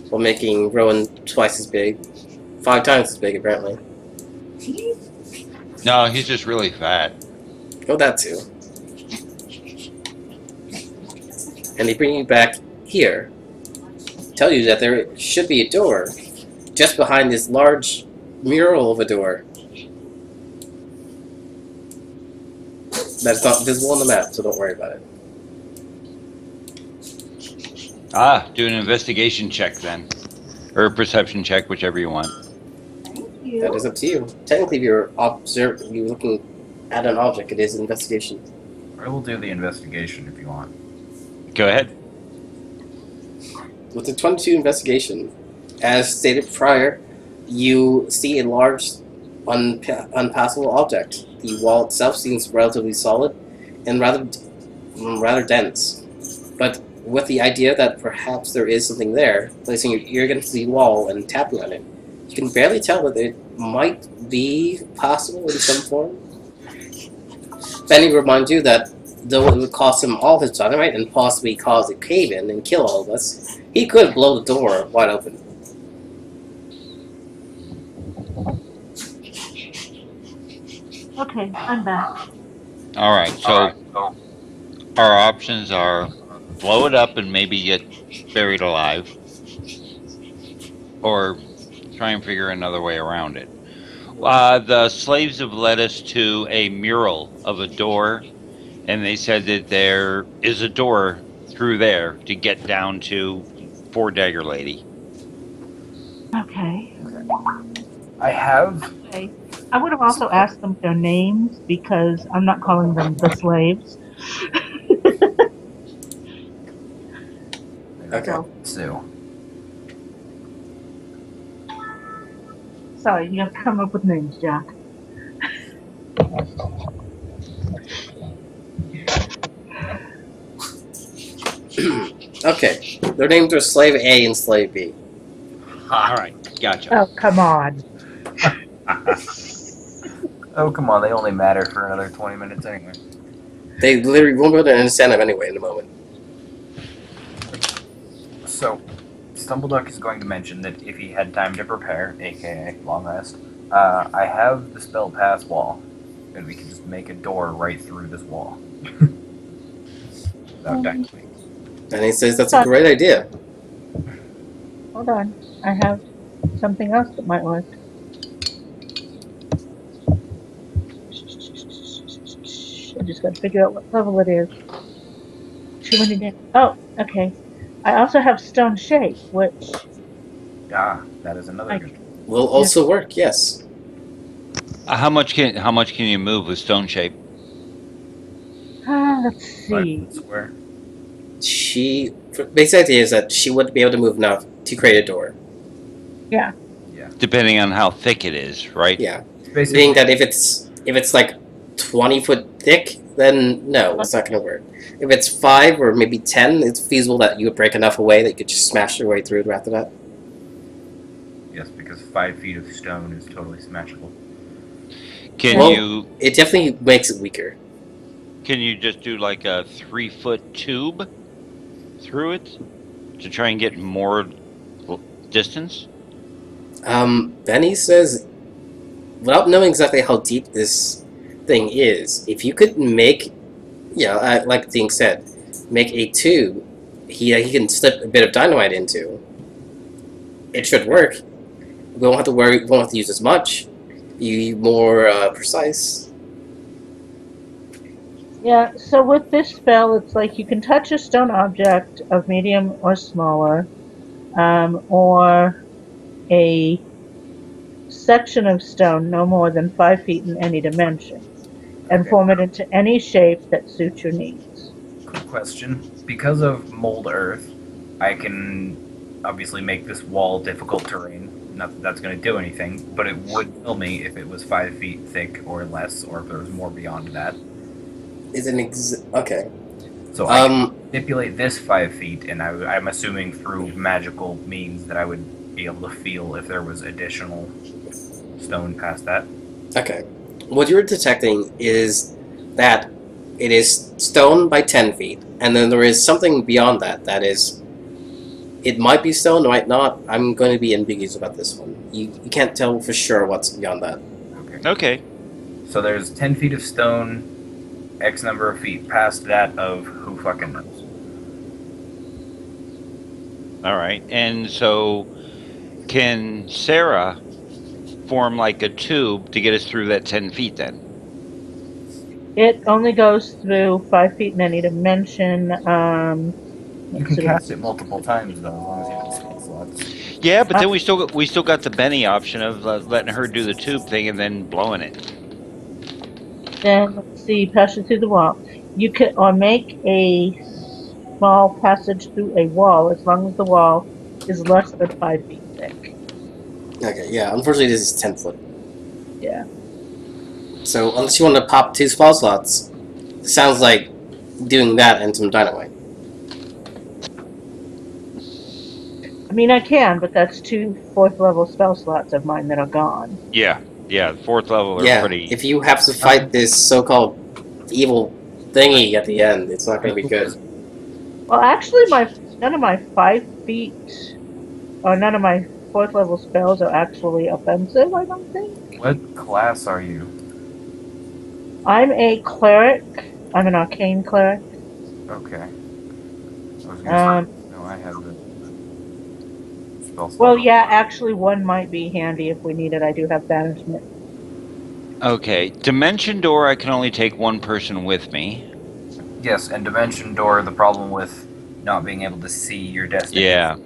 while making Rowan twice as big. 5 times as big, apparently. No, he's just really fat. Oh, that too. And they bring you back here. Tell you that there should be a door just behind this large mural of a door. That's not visible on the map, so don't worry about it. Do an investigation check then. Or a perception check, whichever you want. Thank you. That is up to you. Technically, if you're looking at an object, it is investigation. I will do the investigation if you want. Go ahead. With the 22 investigation, as stated prior, you see a large, unpassable object. The wall itself seems relatively solid and rather dense. But with the idea that perhaps there is something there, placing your ear against the wall and tapping on it, you can barely tell that it might be possible in some form. Benny reminds you that though it would cost him all his dynamite and possibly cause a cave-in and kill all of us, he could blow the door wide open. Okay, I'm back. Alright, so our options are blow it up and maybe get buried alive, or try and figure another way around it. The slaves have led us to a mural of a door, and they said that there is a door through there to get down to Four Dagger Lady. Okay. I have. Okay. I would have also asked them their names because I'm not calling them the slaves. Okay. Sue. Sorry, you have to come up with names, Jack. Okay, their names are Slave A and Slave B. Alright, gotcha. Oh, come on. Oh, come on. They only matter for another 20 minutes anyway. They literally won't be able to understand them anyway in a moment. So, Stumbleduck is going to mention that if he had time to prepare, aka long rest, I have the spell pass wall, and we can just make a door right through this wall. Without dying. And he says that's a great idea. Hold on. I have something else that might work. I just got to figure out what level it is. Too many names. Oh, okay. I also have Stone Shape, which... Ah, that is another good. Will also work, yes. How much can you move with Stone Shape? let's see. Square. Basic idea is that she wouldn't be able to move enough to create a door. Yeah. Depending on how thick it is, right? Yeah. Basically, Meaning that if it's like 20 foot thick, then no, it's not going to work. If it's 5 or maybe 10, it's feasible that you would break enough away that you could just smash your way through it after that. yes, because 5 feet of stone is totally smashable. It definitely makes it weaker. Can you just do like a 3-foot tube through it to try and get more distance? Benny says, without knowing exactly how deep this thing is, if you could make, like Dink said, make a tube he can slip a bit of dynamite into, it should work. We won't have to worry, we won't have to use as much. Be more precise. Yeah, so with this spell, it's like you can touch a stone object of medium or smaller, or a section of stone no more than 5 feet in any dimension, and form it into any shape that suits your needs. Quick question. Because of mold earth, I can obviously make this wall difficult terrain. Not that that's going to do anything, but it would kill me if it was 5 feet thick or less, or if there was more beyond that. Okay. So I can manipulate this 5 feet, and I'm assuming through magical means that I would be able to feel if there was additional stone past that. Okay. What you're detecting is that it is stone by 10 feet, and then there is something beyond that that is... It might be stone, it might not. I'm going to be ambiguous about this one. You can't tell for sure what's beyond that. Okay. So there's 10 feet of stone, X number of feet past that of who fucking knows. Alright, and so can Sarah form like a tube to get us through that 10 feet then? It only goes through 5 feet in any dimension. You can cast it multiple times though, as long as you have spell slots. Yeah, but then we still got the Benny option of letting her do the tube thing and then blowing it. Then let's see, passage through the wall. You can or make a small passage through a wall as long as the wall is less than 5 feet thick. Okay, yeah. Unfortunately, this is 10 foot. Yeah. So unless you want to pop 2 spell slots, it sounds like doing that and some dynamite. I mean, I can, but that's 2 4th level spell slots of mine that are gone. Yeah, 4th level are pretty. If you have to fight this so-called evil thingy at the end, it's not going to be good. Well, actually, none of my 5 feet, or none of my 4th level spells are actually offensive, I don't think. What class are you? I'm a cleric. I'm an arcane cleric. Okay. I was gonna say, no, I have the spell slot. Well, yeah, actually, one might be handy if we need it. I do have banishment. Okay, Dimension Door, I can only take 1 person with me. Yes, and Dimension Door, the problem with not being able to see your destiny. Yeah.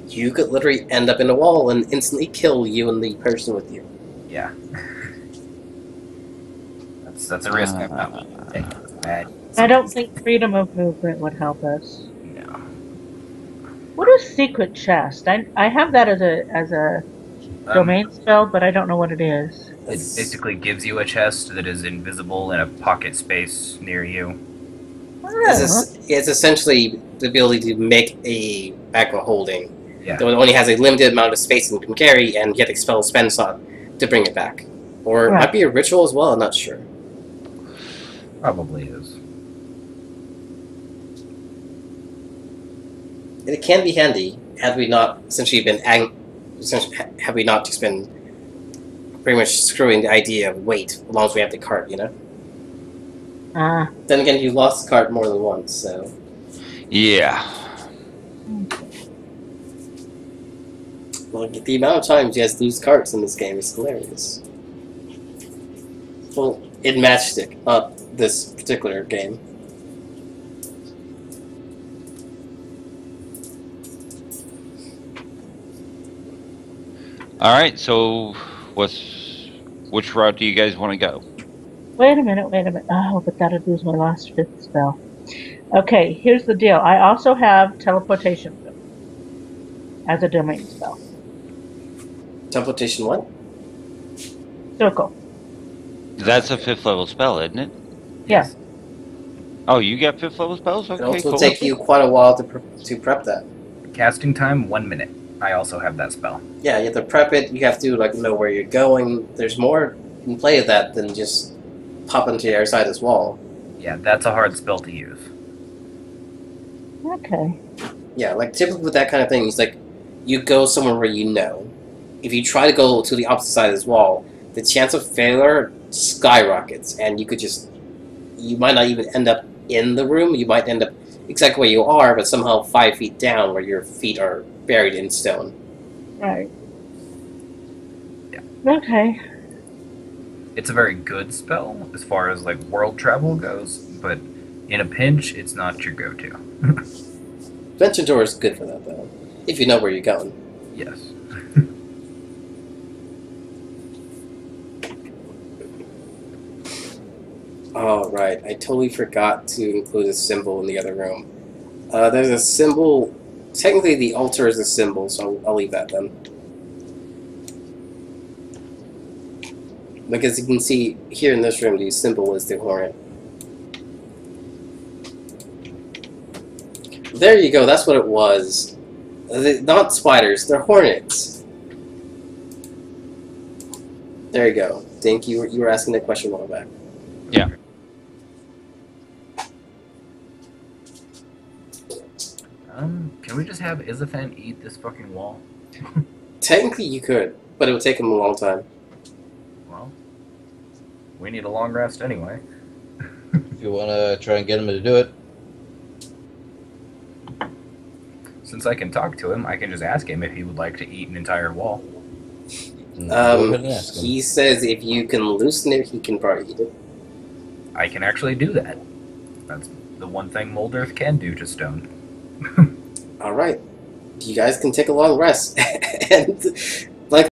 You could literally end up in a wall and instantly kill you and the person with you. Yeah. That's a risk I'm not taking. Bad. I don't think freedom of movement would help us. No. What is secret chest? I have that as a domain spell, but I don't know what it is. It basically gives you a chest that is invisible in a pocket space near you. It's essentially the ability to make a bag of holding. Yeah. Though it only has a limited amount of space it can carry, and you have to expel a spend slot to bring it back. Or it might be a ritual as well, I'm not sure. Probably is. And it can be handy had we not essentially been had we not just been pretty much screwing the idea of weight as long as we have the cart, you know? Then again, you lost the cart more than once, so... Yeah. Well, the amount of times you guys lose carts in this game is hilarious. Well, in Matchstick, not this particular game. Alright, so which route do you guys want to go? Wait a minute. Oh, but that'd lose my last 5th spell. Okay, here's the deal. I also have teleportation as a domain spell. Teleportation what? Circle. That's a 5th level spell, isn't it? Yeah. Oh, you got 5th level spells? It Okay, also cool. will take you quite a while to prep that. Casting time, 1 minute. I also have that spell. Yeah, you have to prep it, you have to know where you're going. There's more in play of that than just pop into the other side of this wall. Yeah, that's a hard spell to use. Okay. Yeah, typically with that kind of thing, it's you go somewhere where you know. If you try to go to the opposite side of this wall, the chance of failure skyrockets, and you might not even end up in the room, you might end up exactly where you are, but somehow 5 feet down where your feet are buried in stone. Right. Yeah. Okay. It's a very good spell as far as world travel goes, but in a pinch, it's not your go-to. Dimension Door is good for that, though, if you know where you're going. Yes. Oh, right. I totally forgot to include a symbol in the other room. There's a symbol. Technically, the altar is a symbol, so I'll leave that then. Because you can see here in this room, the symbol is the hornet. There you go. That's what it was. Not spiders. They're hornets. There you go. Dink, you were asking the question a while back. Yeah. Can we just have Isafan eat this fucking wall? Technically, you could, but it would take him a long time. Well, we need a long rest anyway. If you want to try and get him to do it. Since I can talk to him, I can just ask him if he would like to eat an entire wall. Go ahead and ask him. He says if you can loosen it, he can probably eat it. I can actually do that. That's the one thing Mold Earth can do to stone. All right, you guys can take a long rest, and like